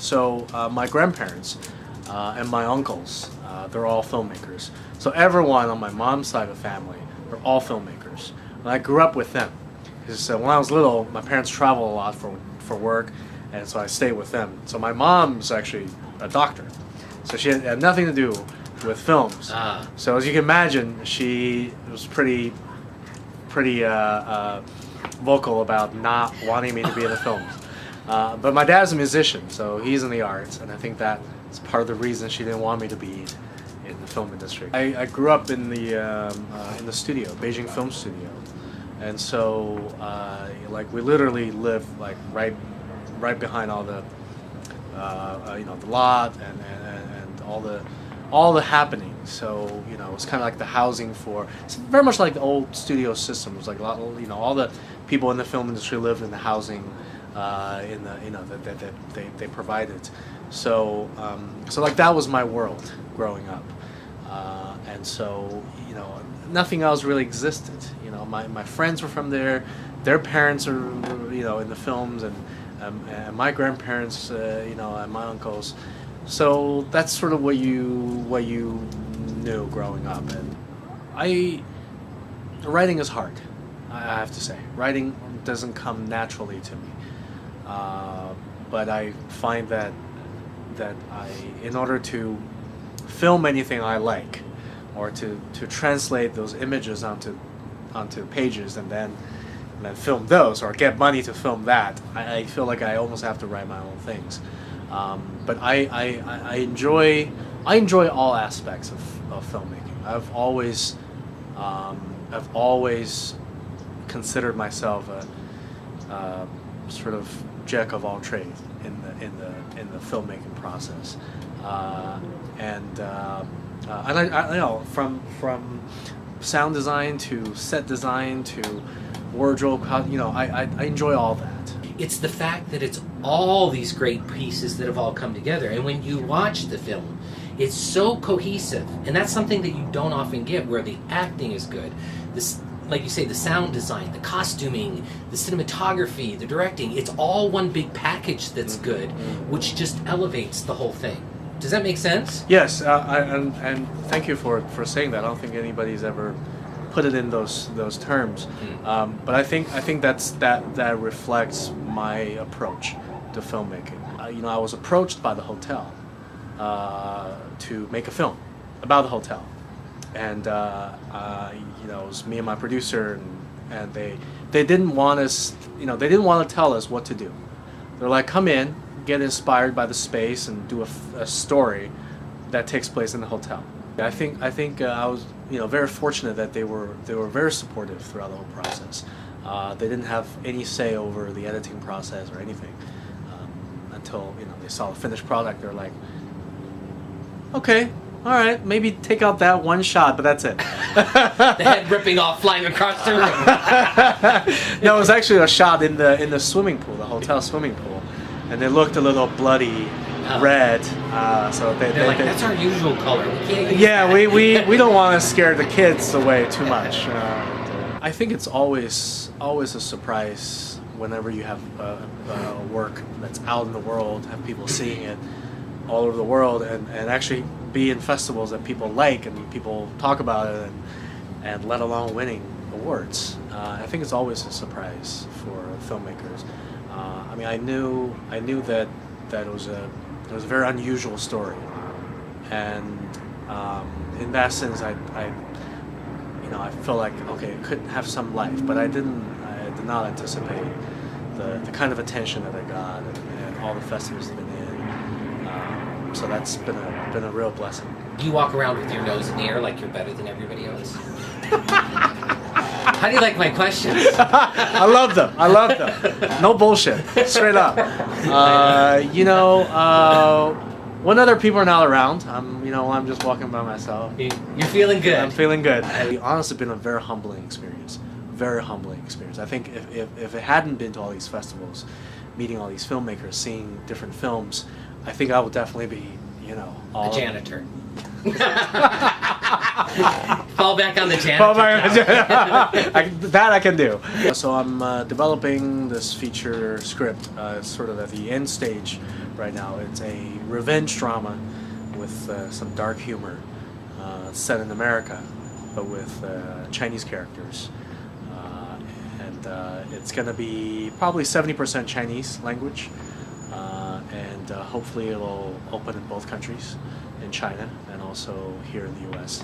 So my grandparents and my uncles, they're all filmmakers. So everyone on my mom's side of the family are all filmmakers. And I grew up with them. Because when I was little, my parents traveled a lot for work, and so I stayed with them. So my mom's actually a doctor. So she had nothing to do with films. So as you can imagine, she was pretty vocal about not wanting me to be in the films. But my dad's a musician, so he's in the arts, and I think that's part of the reason she didn't want me to be in the film industry. I grew up in the studio, Beijing Film Studio, and so like we literally live like right behind all the the lot and all the happenings. So it's kind of like the housing for. It's very much like the old studio system. It was like a lot, all the people in the film industry lived in the housing that they provided. So like that was my world growing up, and so nothing else really existed. My friends were from there. Their parents are in the films, and my grandparents and my uncles. So that's sort of what you knew growing up. And writing is hard, I have to say. Writing doesn't come naturally to me, but I find that in order to film anything I like, or to translate those images onto pages and then film those, or get money to film that, I feel like I almost have to write my own things. But I enjoy all aspects of filmmaking. I've always considered myself a sort of jack of all trades in the filmmaking process, and I from sound design to set design to wardrobe, I enjoy all that. It's the fact that it's all these great pieces that have all come together, and when you watch the film, it's so cohesive, and that's something that you don't often get, where the acting is good, this, like you say, the sound design, the costuming, the cinematography, the directing, it's all one big package that's good, which just elevates the whole thing. Does that make sense? Yes, and thank you for saying that. I don't think anybody's ever put it in those terms, but I think that reflects my approach to filmmaking. I was approached by the hotel to make a film about the hotel, and it was me and my producer, and they didn't want us, they didn't want to tell us what to do. They're like, come in, get inspired by the space, and do a story that takes place in the hotel. I think I was very fortunate that they were very supportive throughout the whole process. They didn't have any say over the editing process or anything until they saw the finished product. They're like, okay, all right, maybe take out that one shot, but that's it. The head ripping off, flying across the room. No, it was actually a shot in the swimming pool, the hotel swimming pool, and it looked a little bloody. Red, so they're like, that's our usual color. We can't use that. we don't want to scare the kids away too Okay. much. I think it's always a surprise whenever you have a work that's out in the world, have people seeing it all over the world, and actually be in festivals that people like and people talk about it, and let alone winning awards. I think it's always a surprise for filmmakers. I knew that it was a very unusual story, and in that sense, I felt like, okay, it could have some life, but I did not anticipate the kind of attention that I got, and all the festivals I've been in. So that's been a real blessing. You walk around with your nose in the air like you're better than everybody else. How do you like my questions? I love them. No bullshit. Straight up. When other people are not around, I'm just walking by myself. You're feeling good. I'm feeling good. It's honestly been a very humbling experience. Very humbling experience. I think if it hadn't been to all these festivals, meeting all these filmmakers, seeing different films, I think I would definitely be, a janitor. Fall back on the janitor. Fall back on the job. that I can do. So I'm developing this feature script. It's sort of at the end stage right now. It's a revenge drama with some dark humor, set in America, but with Chinese characters. And it's going to be probably 70% Chinese language, and hopefully it'll open in both countries, in China and also here in the U.S.